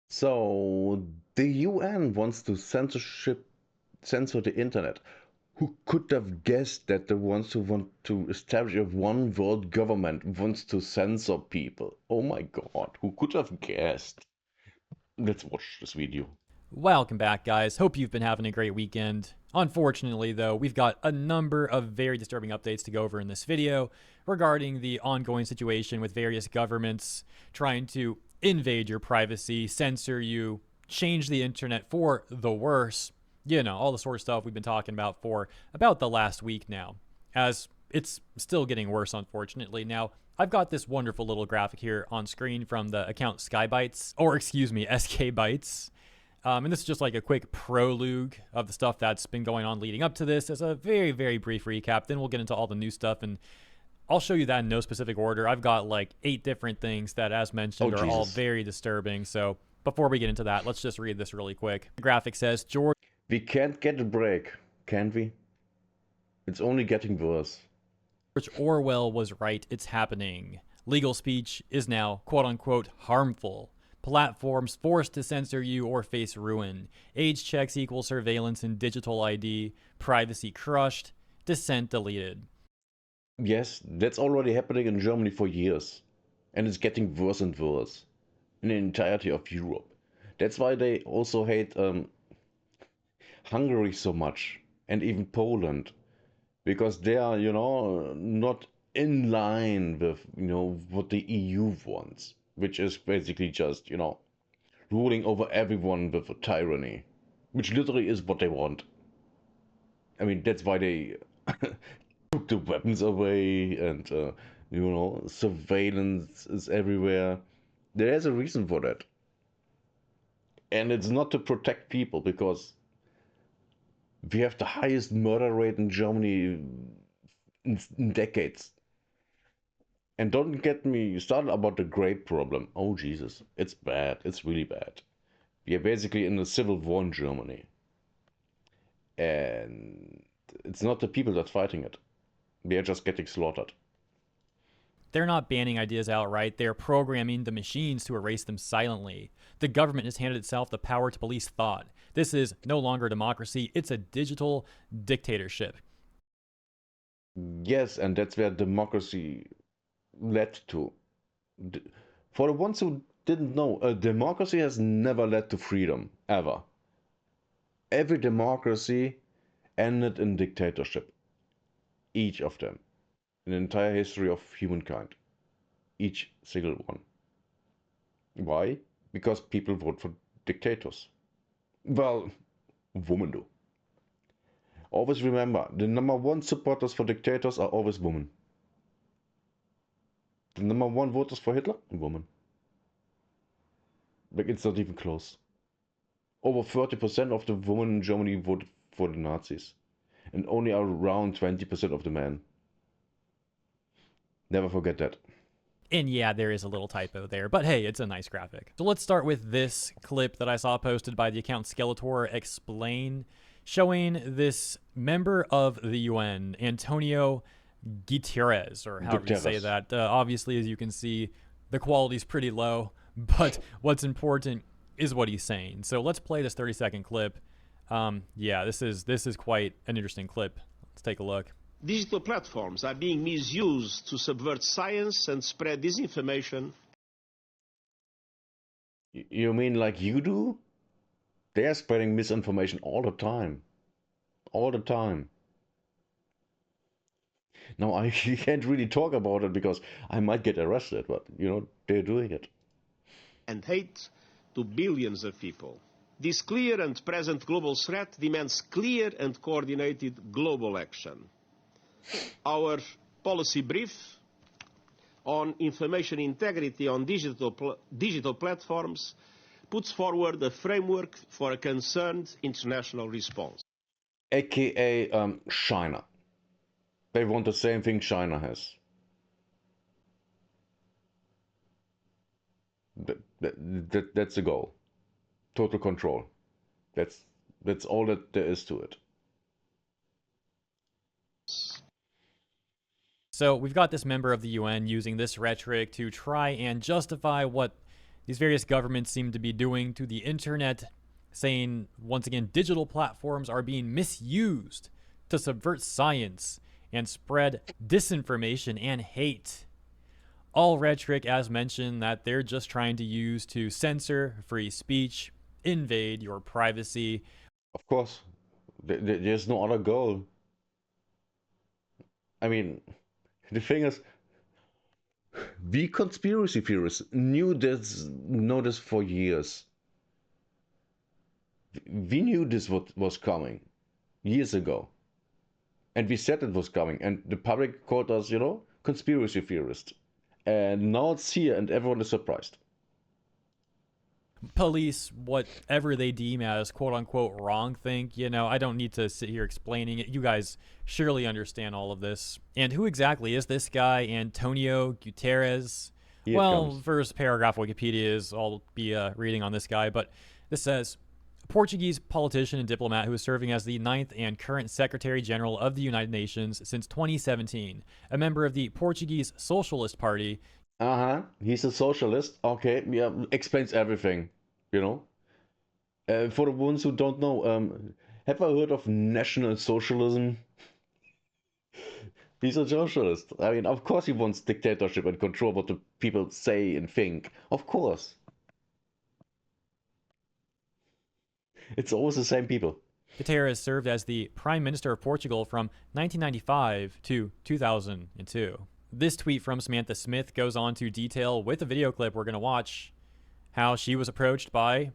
So the UN wants to censor the internet. Who could have guessed that the ones who want to establish a one world government wants to censor people? Oh my god, who could have guessed? Let's watch this video. Welcome back, guys. Hope you've been having a great weekend. Unfortunately, though, we've got a number of very disturbing updates to go over in this video regarding the ongoing situation with various governments trying to invade your privacy, censor you, change the internet for the worse. You know, all the sort of stuff we've been talking about for about the last week now, as it's still getting worse, unfortunately. Now, I've got this wonderful little graphic here on screen from the account Skybytes, or excuse me, SK Bytes. And this is just like a quick prologue of the stuff that's been going on leading up to this as a very, very brief recap. Then we'll get into all the new stuff, and I'll show you that in no specific order. I've got like 8 different things that, as Oh mentioned, are all Jesus. very disturbing. So before we get into that, let's just read this really quick. The graphic says George We can't get a break, can't we? It's only getting worse. Orwell was right. It's happening. Legal speech is now, quote unquote, harmful. Platforms forced to censor you or face ruin. Age checks equal surveillance and digital ID. Privacy crushed. Dissent deleted. Yes, that's already happening in Germany for years. And it's getting worse and worse in the entirety of Europe. That's why they also hate Hungary so much, and even Poland, because they are, not in line with, what the EU wants, which is basically just, ruling over everyone with a tyranny, which literally is what they want. I mean, that's why they took the weapons away, and, surveillance is everywhere. There's a reason for that. And it's not to protect people, because we have the highest murder rate in Germany in decades. And don't get me started about the grape problem. Oh Jesus, it's bad. It's really bad. We are basically in a civil war in Germany, and it's not the people that's fighting it. They are just getting slaughtered. They're not banning ideas outright, they're programming the machines to erase them silently. The government has handed itself the power to police thought. This is no longer democracy, it's a digital dictatorship. Yes, and that's where democracy led to. For the ones who didn't know, a democracy has never led to freedom, ever. Every democracy ended in dictatorship. Each of them. In the entire history of humankind. Each single one. Why? Because people vote for dictators. Well, women do. Always remember, the number one supporters for dictators are always women. The number one voters for Hitler? Women. Like, it's not even close. Over 30% of the women in Germany voted for the Nazis. And only around 20% of the men. Never forget that. And yeah, there is a little typo there, but hey, it's a nice graphic. So let's start with this clip that I saw posted by the account Skeletor Explain, showing this member of the UN, Antonio Guterres, or however you say Guterres. that. Obviously, as you can see, the quality's pretty low, but what's important is what he's saying. So let's play this 30-second clip. Yeah, this is quite an interesting clip. Let's take a look. Digital platforms are being misused to subvert science and spread disinformation. You mean like you do? They're spreading misinformation all the time. All the time. Now, I can't really talk about it because I might get arrested, but, they're doing it. And hate to billions of people. This clear and present global threat demands clear and coordinated global action. Our policy brief on information integrity on digital platforms puts forward a framework for a concerned international response. AKA China. They want the same thing China has. That's the goal. Total control. That's all that there is to it. So we've got this member of the UN using this rhetoric to try and justify what these various governments seem to be doing to the internet, saying, once again, digital platforms are being misused to subvert science and spread disinformation and hate. All rhetoric, as mentioned, that they're just trying to use to censor free speech, invade your privacy. Of course, there's no other goal. I mean, the thing is, we conspiracy theorists know this for years. We knew this was coming years ago. And we said it was coming. And the public called us, conspiracy theorists. And now it's here and everyone is surprised. Police, whatever they deem as quote-unquote wrong, think, I don't need to sit here explaining it. You guys surely understand all of this. And who exactly is this guy, Antonio Guterres? Well, first paragraph of Wikipedia is, I'll be reading on this guy, but this says, a Portuguese politician and diplomat who is serving as the 9th and current Secretary General of the United Nations since 2017, a member of the Portuguese Socialist Party. He's a socialist. Okay, yeah, explains everything, For the ones who don't know, have I heard of National Socialism? He's a socialist. I mean, of course he wants dictatorship and control what the people say and think. Of course. It's always the same people. Guterres served as the Prime Minister of Portugal from 1995 to 2002. This tweet from Samantha Smith goes on to detail, with a video clip we're going to watch, how she was approached by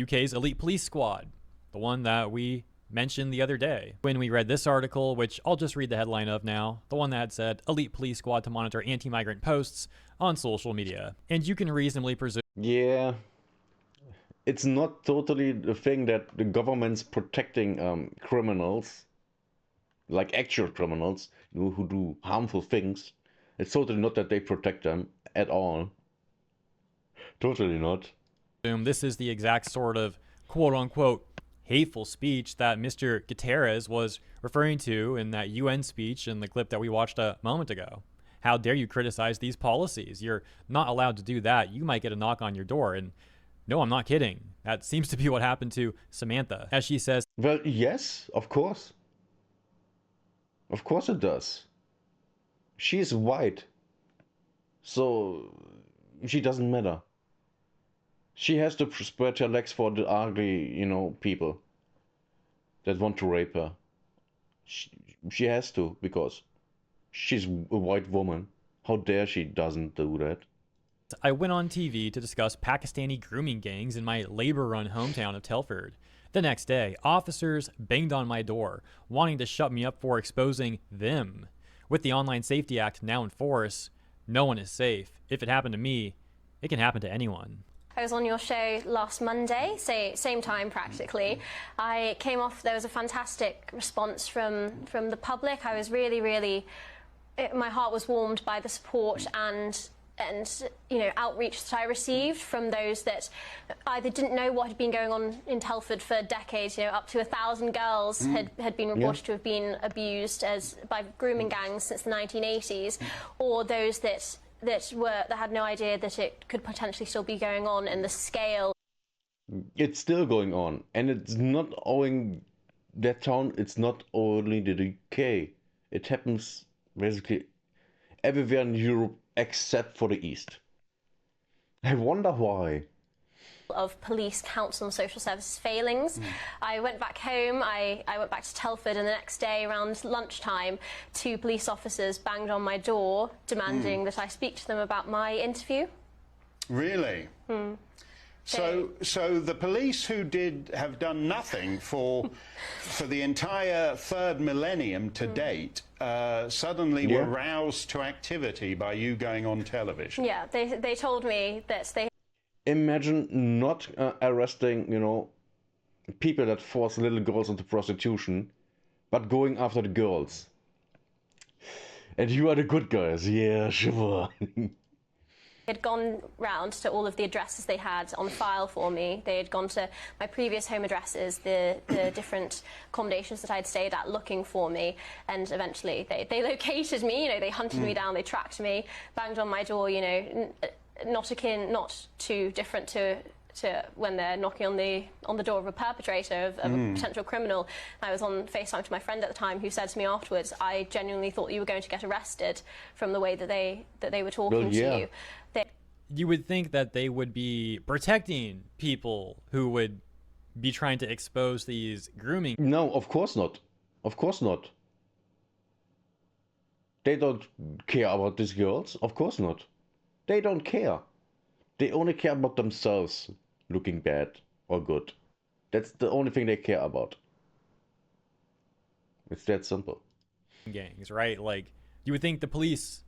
UK's elite police squad, the one that we mentioned the other day. When we read this article, which I'll just read the headline of now, the one that had said, elite police squad to monitor anti-migrant posts on social media. And you can reasonably presume... Yeah. It's not totally the thing that the government's protecting criminals, like actual criminals, who do harmful things. It's totally not that they protect them at all. Totally not. This is the exact sort of quote-unquote hateful speech that Mr. Guterres was referring to in that UN speech in the clip that we watched a moment ago. How dare you criticize these policies? You're not allowed to do that. You might get a knock on your door. And no, I'm not kidding. That seems to be what happened to Samantha. As she says, well, yes, of course. Of course it does. She is white. So she doesn't matter. She has to spread her legs for the ugly, people that want to rape her. She has to, because she's a white woman. How dare she doesn't do that? I went on TV to discuss Pakistani grooming gangs in my labor-run hometown of Telford. The next day, officers banged on my door, wanting to shut me up for exposing them. With the Online Safety Act now in force, no one is safe. If it happened to me, it can happen to anyone. I was on your show last Monday, same time practically. I came off, there was a fantastic response from the public. I was really, my heart was warmed by the support and outreach that I received from those that either didn't know what had been going on in Telford for decades. Up to 1,000 girls had been reported to have been abused by grooming gangs since the 1980s, or those that had no idea that it could potentially still be going on, and the scale. It's still going on, and it's not owing that town. It's not only the UK. It happens basically everywhere in Europe except for the East. I wonder why. Of police, council and social services failings. I went back home, I went back to Telford, and the next day around lunchtime 2 police officers banged on my door demanding that I speak to them about my interview. Really? So the police who have done nothing for the entire 3rd millennium to date suddenly were roused to activity by you going on television. Yeah, they told me that they... Imagine not arresting, people that force little girls into prostitution, but going after the girls. And you are the good guys. Yeah, sure. They had gone round to all of the addresses they had on file for me. They had gone to my previous home addresses, the different accommodations that I'd stayed at, looking for me, and eventually they located me. They hunted me down, they tracked me, banged on my door, not too different to when they're knocking on the door of a perpetrator, of a potential criminal. I was on FaceTime to my friend at the time, who said to me afterwards, "I genuinely thought you were going to get arrested from the way that they were talking to you." You would think that they would be protecting people who would be trying to expose these grooming. No, of course not. Of course not. They don't care about these girls. Of course not. They don't care. They only care about themselves looking bad or good. That's the only thing they care about. It's that simple. Gangs, right? Like, you would think the police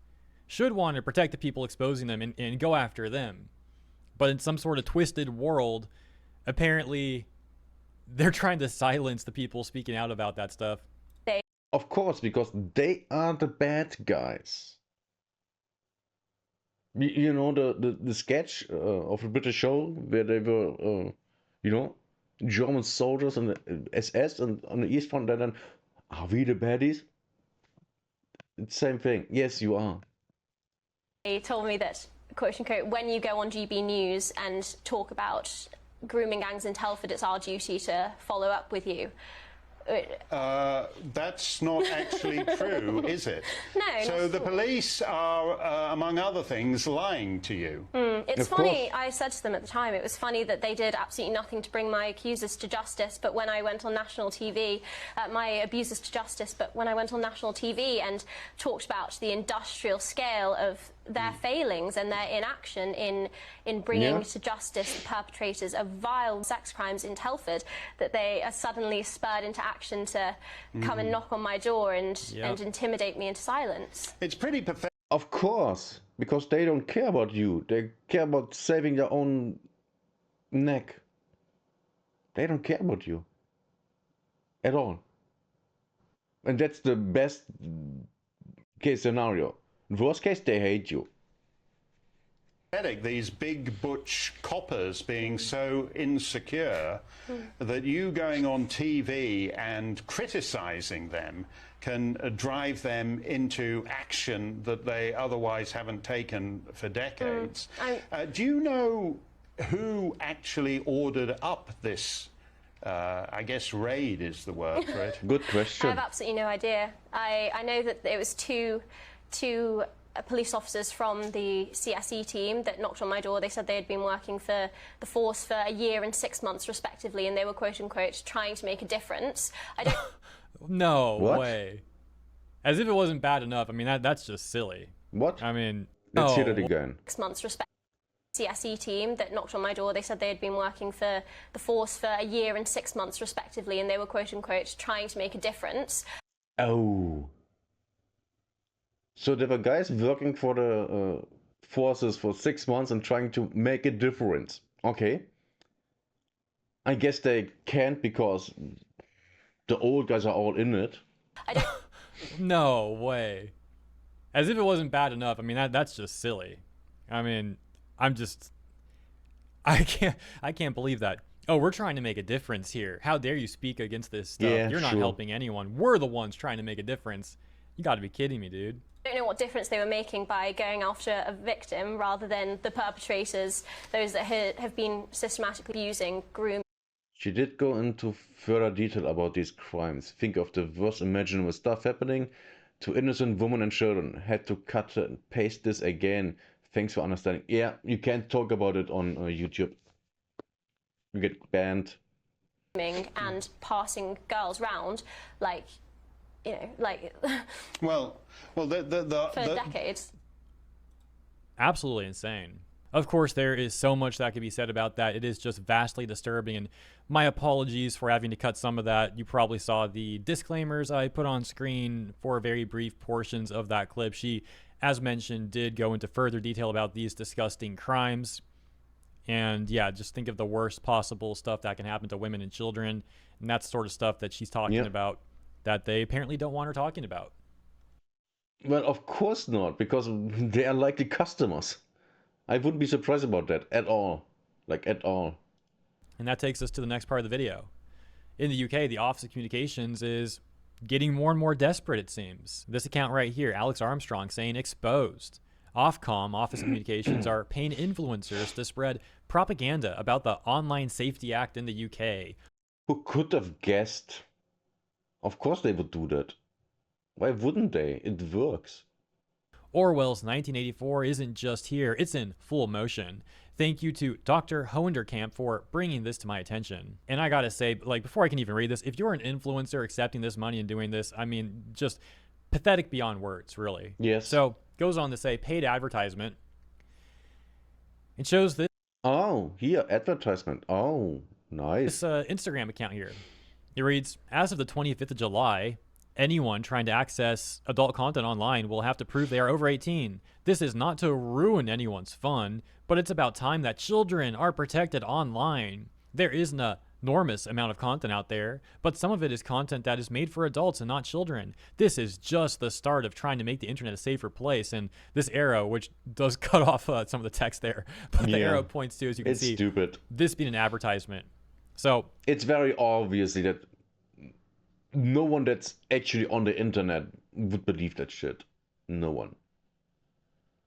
should want to protect the people exposing them and go after them. But in some sort of twisted world, apparently they're trying to silence the people speaking out about that stuff. Of course, because they are the bad guys. You know the sketch of a British show where they were, German soldiers and the SS and on the East Front, and then, are we the baddies? It's the same thing. Yes, you are. They told me that, quote unquote, when you go on GB News and talk about grooming gangs in Telford, it's our duty to follow up with you. That's not actually true, is it? No. So the police are, among other things, lying to you. It's funny, I said to them at the time, it was funny that they did absolutely nothing to bring my accusers to justice, but when I went on national TV, my abusers to justice, but when I went on national TV and talked about the industrial scale of their failings and their inaction in bringing to justice the perpetrators of vile sex crimes in Telford, that they are suddenly spurred into action to come and knock on my door and intimidate me into silence. It's pretty pathetic. Of course, because they don't care about you. They care about saving their own neck. They don't care about you at all. And that's the best case scenario. Worst case, they hate you. These big butch coppers being so insecure that you going on TV and criticizing them can drive them into action that they otherwise haven't taken for decades. Do you know who actually ordered up this, I guess raid is the word for it? Good question. I have absolutely no idea. I know that it was two police officers from the CSE team that knocked on my door. They said they had been working for the force for a year and 6 months respectively, and they were, quote unquote, trying to make a difference. I don't... No way. As if it wasn't bad enough. I mean, that's just silly. What? I mean, let's hear that again. 6 months respectively. CSE team that knocked on my door. They said they had been working for the force for a year and 6 months respectively, and they were, quote unquote, trying to make a difference. Oh. So there were guys working for the forces for 6 months and trying to make a difference. Okay. I guess they can't because the old guys are all in it. I don't... No way. As if it wasn't bad enough. I mean, that's just silly. I mean, I can't believe that. Oh, we're trying to make a difference here. How dare you speak against this stuff? Yeah, You're not sure. helping anyone. We're the ones trying to make a difference. You got to be kidding me, dude. I don't know what difference they were making by going after a victim rather than the perpetrators, those that have been systematically using grooming. She did go into further detail about these crimes. Think of the worst imaginable stuff happening to innocent women and children. Had to cut and paste this again. Thanks for understanding. Yeah, you can't talk about it on YouTube. You get banned. And passing girls round, like, you know, like Well, for decades. Absolutely insane. Of course, there is so much that could be said about that. It is just vastly disturbing, and my apologies for having to cut some of that. You probably saw the disclaimers I put on screen for very brief portions of that clip. She, as mentioned, did go into further detail about these disgusting crimes. And yeah, just think of the worst possible stuff that can happen to women and children. And that's sort of stuff that she's talking about that they apparently don't want her talking about. Well, of course not, because they are likely customers. I wouldn't be surprised about that at all. Like, at all. And that takes us to the next part of the video. In the UK, the Office of Communications is getting more and more desperate, it seems. This account right here, Alex Armstrong, saying exposed. Ofcom, Office of Communications, are paying influencers to spread propaganda about the Online Safety Act in the UK. Who could have guessed? Of course they would do that. Why wouldn't they? It works. Orwell's 1984 isn't just here, it's in full motion. Thank you to Dr. Hoenderkamp for bringing this to my attention. And I gotta say, like, before I can even read this, if you're an influencer accepting this money and doing this, I mean, just pathetic beyond words, really. Yes. So, goes on to say, paid advertisement. It shows this Oh, here, advertisement. Oh, nice. Instagram account here. It reads, as of the 25th of July, anyone trying to access adult content online will have to prove they are over 18. This is not to ruin anyone's fun, but it's about time that children are protected online. There is an enormous amount of content out there, but some of it is content that is made for adults and not children. This is just the start of trying to make the internet a safer place, and this arrow, which does cut off some of the text there, but the arrow points to, as you can see, stupid. this being an advertisement. So it's very obviously that no one that's actually on the internet would believe that shit. No one.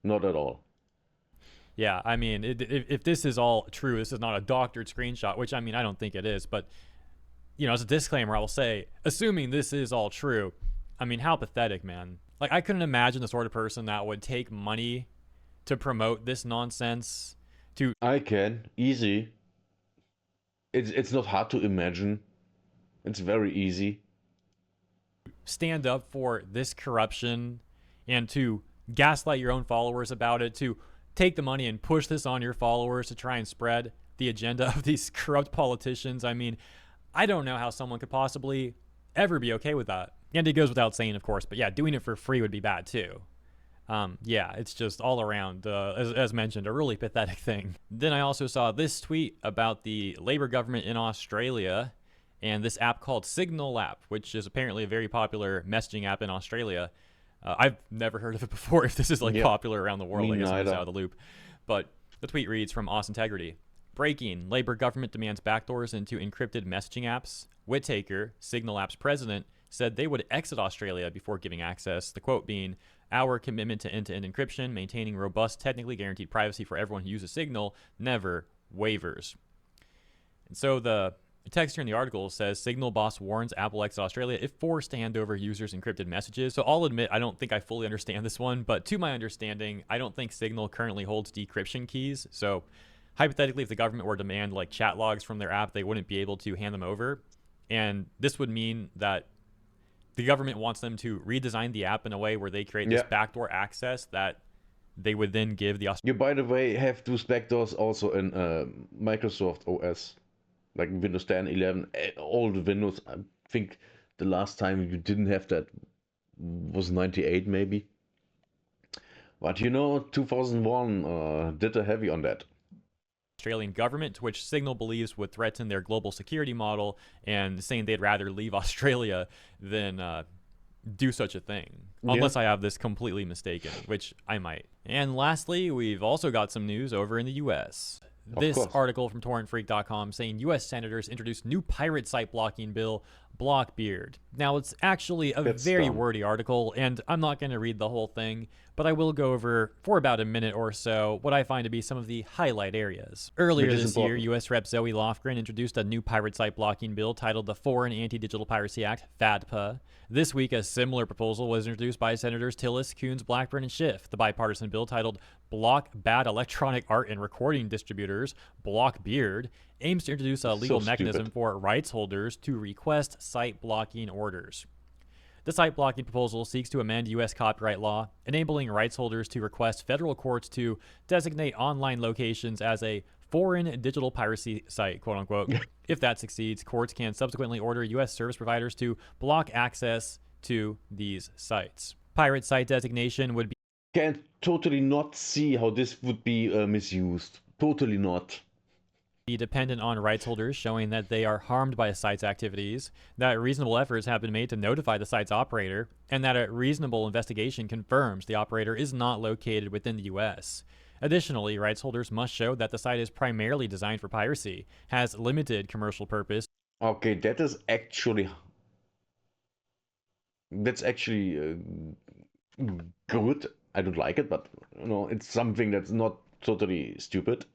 Not at all. Yeah, I mean, if this is all true, this is not a doctored screenshot, which, I mean, I don't think it is. But, you know, as a disclaimer, I will say, assuming this is all true, I mean, how pathetic, man. Like, I couldn't imagine the sort of person that would take money to promote this nonsense. I can. Easy. It's not hard to imagine. It's very easy. Stand up for this corruption and to gaslight your own followers about it, to take the money and push this on your followers to try and spread the agenda of these corrupt politicians. I mean, I don't know how someone could possibly ever be okay with that. And it goes without saying, of course, but yeah, doing it for free would be bad too. Yeah, it's just all around, as mentioned, a really pathetic thing. Then I also saw this tweet about the Labour government in Australia and this app called Signal app, which is apparently a very popular messaging app in Australia. I've never heard of it before. If this is like popular around the world, I guess I'm just out of the loop. But the tweet reads from Aus Integrity. Breaking, Labour government demands backdoors into encrypted messaging apps. Whittaker, Signal app's president, said they would exit Australia before giving access. The quote being, our commitment to end-to-end encryption, maintaining robust, technically guaranteed privacy for everyone who uses Signal, never wavers. And so the text here in the article says, Signal boss warns Apple exit Australia if forced to hand over users' encrypted messages. So I'll admit, I don't think I fully understand this one, but to my understanding, I don't think Signal currently holds decryption keys. So hypothetically, if the government were to demand like chat logs from their app, they wouldn't be able to hand them over. And this would mean that the government wants them to redesign the app in a way where they create this backdoor access that they would then give the... You, by the way, have those backdoors also in Microsoft OS. Like Windows 10, 11, all the Windows. I think the last time you didn't have that was 98 maybe. But you know, 2001 did a heavy on that. Australian government, which Signal believes would threaten their global security model, and saying they'd rather leave Australia than do such a thing. Unless I have this completely mistaken, which I might. And lastly, we've also got some news over in the US. This article from torrentfreak.com saying U.S. senators introduced new pirate site blocking bill, Blockbeard. Now, it's actually a very wordy article, and I'm not going to read the whole thing, but I will go over, for about a minute or so, what I find to be some of the highlight areas. Earlier this year, U.S. Rep. Zoe Lofgren introduced a new pirate site blocking bill titled the Foreign Anti-Digital Piracy Act, FADPA. This week, a similar proposal was introduced by Senators Tillis, Coons, Blackburn, and Schiff. The bipartisan bill titled Block Bad Electronic Art and Recording Distributors, Blockbeard, aims to introduce a legal mechanism for rights holders to request site blocking orders. The site blocking proposal seeks to amend U.S. copyright law, enabling rights holders to request federal courts to designate online locations as a foreign digital piracy site, quote unquote. If that succeeds, courts can subsequently order U.S. service providers to block access to these sites. Pirate site designation would be... Can totally not see how this would be misused. Totally not. Be dependent on rights holders showing that they are harmed by a site's activities, that reasonable efforts have been made to notify the site's operator, and that a reasonable investigation confirms the operator is not located within the U.S. Additionally, rights holders must show that the site is primarily designed for piracy, has limited commercial purpose. Okay, that's actually good. I don't like it, but it's something that's not totally stupid,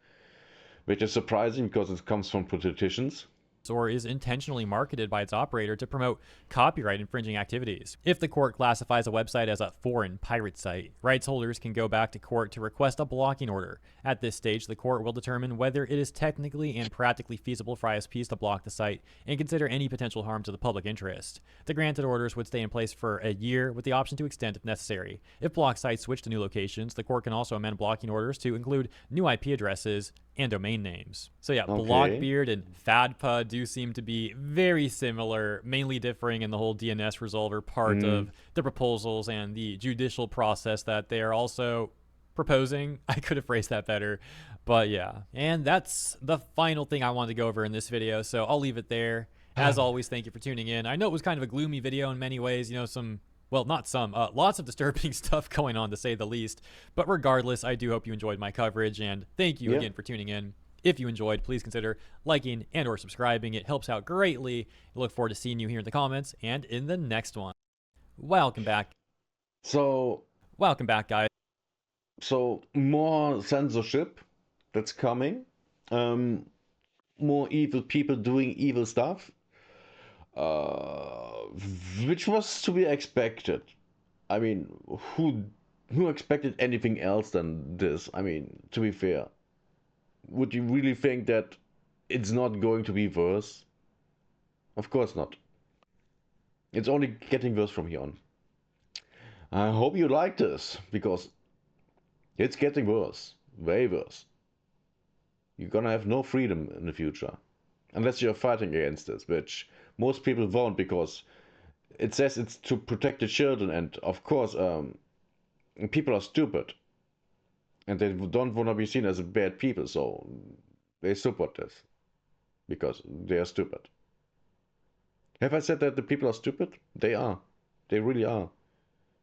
which is surprising because it comes from politicians. Or is intentionally marketed by its operator to promote copyright infringing activities. If the court classifies a website as a foreign pirate site, rights holders can go back to court to request a blocking order. At this stage, the court will determine whether it is technically and practically feasible for ISPs to block the site and consider any potential harm to the public interest. The granted orders would stay in place for a year with the option to extend if necessary. If blocked sites switch to new locations, the court can also amend blocking orders to include new IP addresses and domain names. So yeah, Okay. Blockbeard and FADPA do seem to be very similar, mainly differing in the whole DNS resolver part of the proposals and the judicial process that they are also proposing. I could have phrased that better, but yeah. And that's the final thing I wanted to go over in this video, so I'll leave it there. As always, thank you for tuning in. I know it was kind of a gloomy video in many ways, lots of disturbing stuff going on, to say the least. But regardless, I do hope you enjoyed my coverage, and thank you again for tuning in. If you enjoyed, please consider liking and or subscribing. It helps out greatly. I look forward to seeing you here in the comments and in the next one. Welcome back. Welcome back, guys. So more censorship that's coming. More evil people doing evil stuff. Which was to be expected. I mean, who expected anything else than this? I mean, to be fair, would you really think that it's not going to be worse? Of course not. It's only getting worse from here on. I hope you like this, because it's getting worse, way worse. You're gonna have no freedom in the future, unless you're fighting against this, which most people won't, because it says it's to protect the children, and of course people are stupid and they don't want to be seen as bad people, so they support this because they are stupid. Have I said that the people are stupid? They are. They really are.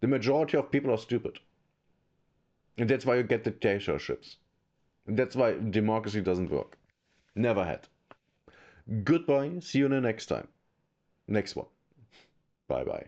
The majority of people are stupid, and that's why you get dictatorships, and that's why democracy doesn't work. Never had. Goodbye, see you in the next time. Next one. Bye bye.